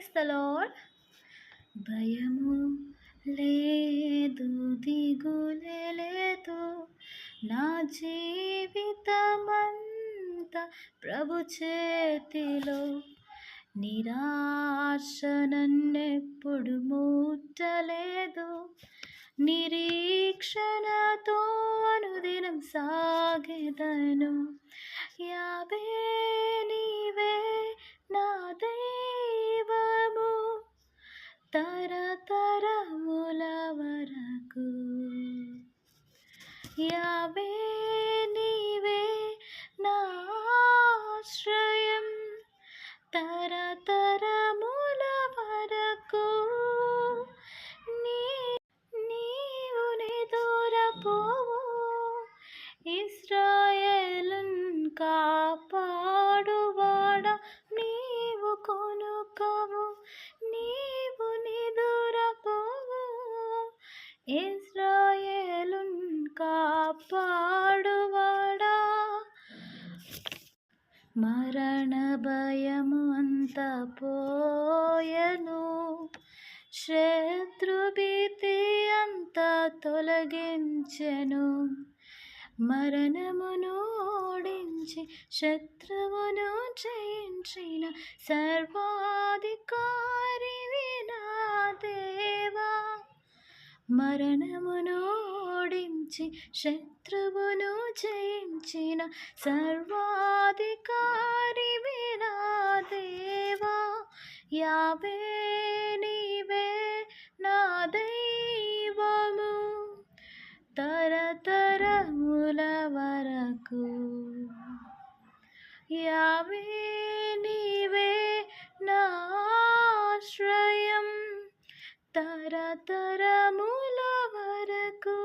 Praise the lord. భయము లేదు, దిగులే లేదు, నా జీవితమంతా ప్రభు చేతిలో. నిరాశ నన్నెప్పుడు ముట్టలేదు, నిరీక్షణతో అనుదినం సాగెదను. యావే నీవే నా దైవము, తరతరముల వరకు. యావే నీవే నా ఆశ్రయం, తరతరముల వరకు. నీవు నిదురపోవు, ఇశ్రాయేలున్ కాపాడువాడా, నీవు కొనుకవు, నీవు నిదురపోవు, ఇశ్రాయేలున్ కాపాడువాడా. మరణ భయము అంతా పోయెను, శత్రుభీతి అంతా తొలగించెను. మరణమును ఓడించి శత్రువును జయించిన సర్వాధికారివి నా దేవా. మరణమును ఓడించి శత్రువును జయించిన సర్వాధికారివి నా దేవా. యావే నీవే నా దైవము, తరతరముల వరకు. యావే నీవే నా ఆశ్రయం, తరతరముల వరకు.